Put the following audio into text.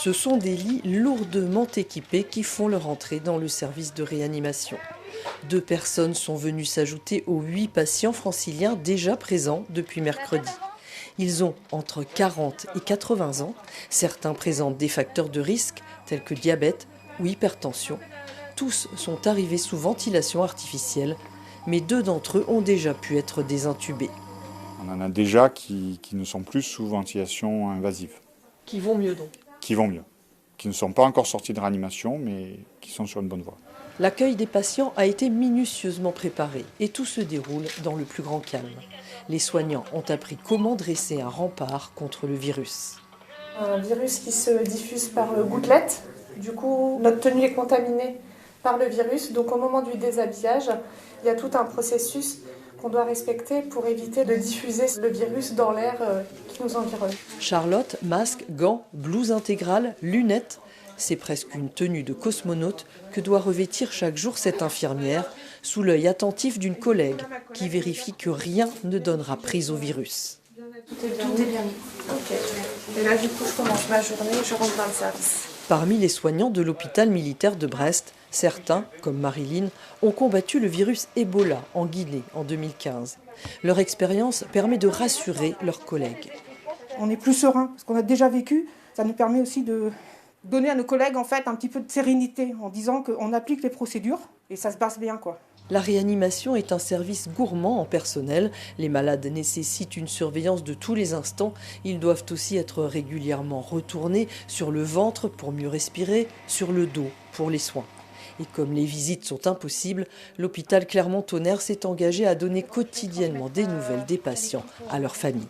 Ce sont des lits lourdement équipés qui font leur entrée dans le service de réanimation. 2 personnes sont venues s'ajouter aux 8 patients franciliens déjà présents depuis mercredi. Ils ont entre 40 et 80 ans. Certains présentent des facteurs de risque tels que diabète ou hypertension. Tous sont arrivés sous ventilation artificielle, mais 2 d'entre eux ont déjà pu être désintubés. On en a déjà qui ne sont plus sous ventilation invasive. Qui vont mieux donc. Qui vont mieux. Qui ne sont pas encore sortis de réanimation, mais qui sont sur une bonne voie. L'accueil des patients a été minutieusement préparé et tout se déroule dans le plus grand calme. Les soignants ont appris comment dresser un rempart contre le virus. Un virus qui se diffuse par gouttelette. Du coup, notre tenue est contaminée par le virus. Donc au moment du déshabillage, il y a tout un processus qu'on doit respecter pour éviter de diffuser le virus dans l'air qui nous environne. Charlotte, masque, gants, blouse intégrale, lunettes. C'est presque une tenue de cosmonaute que doit revêtir chaque jour cette infirmière, sous l'œil attentif d'une collègue qui vérifie que rien ne donnera prise au virus. Tout est bien mis. Ok. Et là, du coup, je commence ma journée et je rentre dans le service. Parmi les soignants de l'hôpital militaire de Brest, certains, comme Marilyn, ont combattu le virus Ebola en Guinée en 2015. Leur expérience permet de rassurer leurs collègues. On est plus serein, parce qu'on a déjà vécu. Ça nous permet aussi de donner à nos collègues en fait un petit peu de sérénité en disant qu'on applique les procédures et ça se passe bien quoi. La réanimation est un service gourmand en personnel. Les malades nécessitent une surveillance de tous les instants. Ils doivent aussi être régulièrement retournés sur le ventre pour mieux respirer, sur le dos pour les soins. Et comme les visites sont impossibles, l'hôpital Clermont-Tonnerre s'est engagé à donner quotidiennement des nouvelles des patients à leur famille.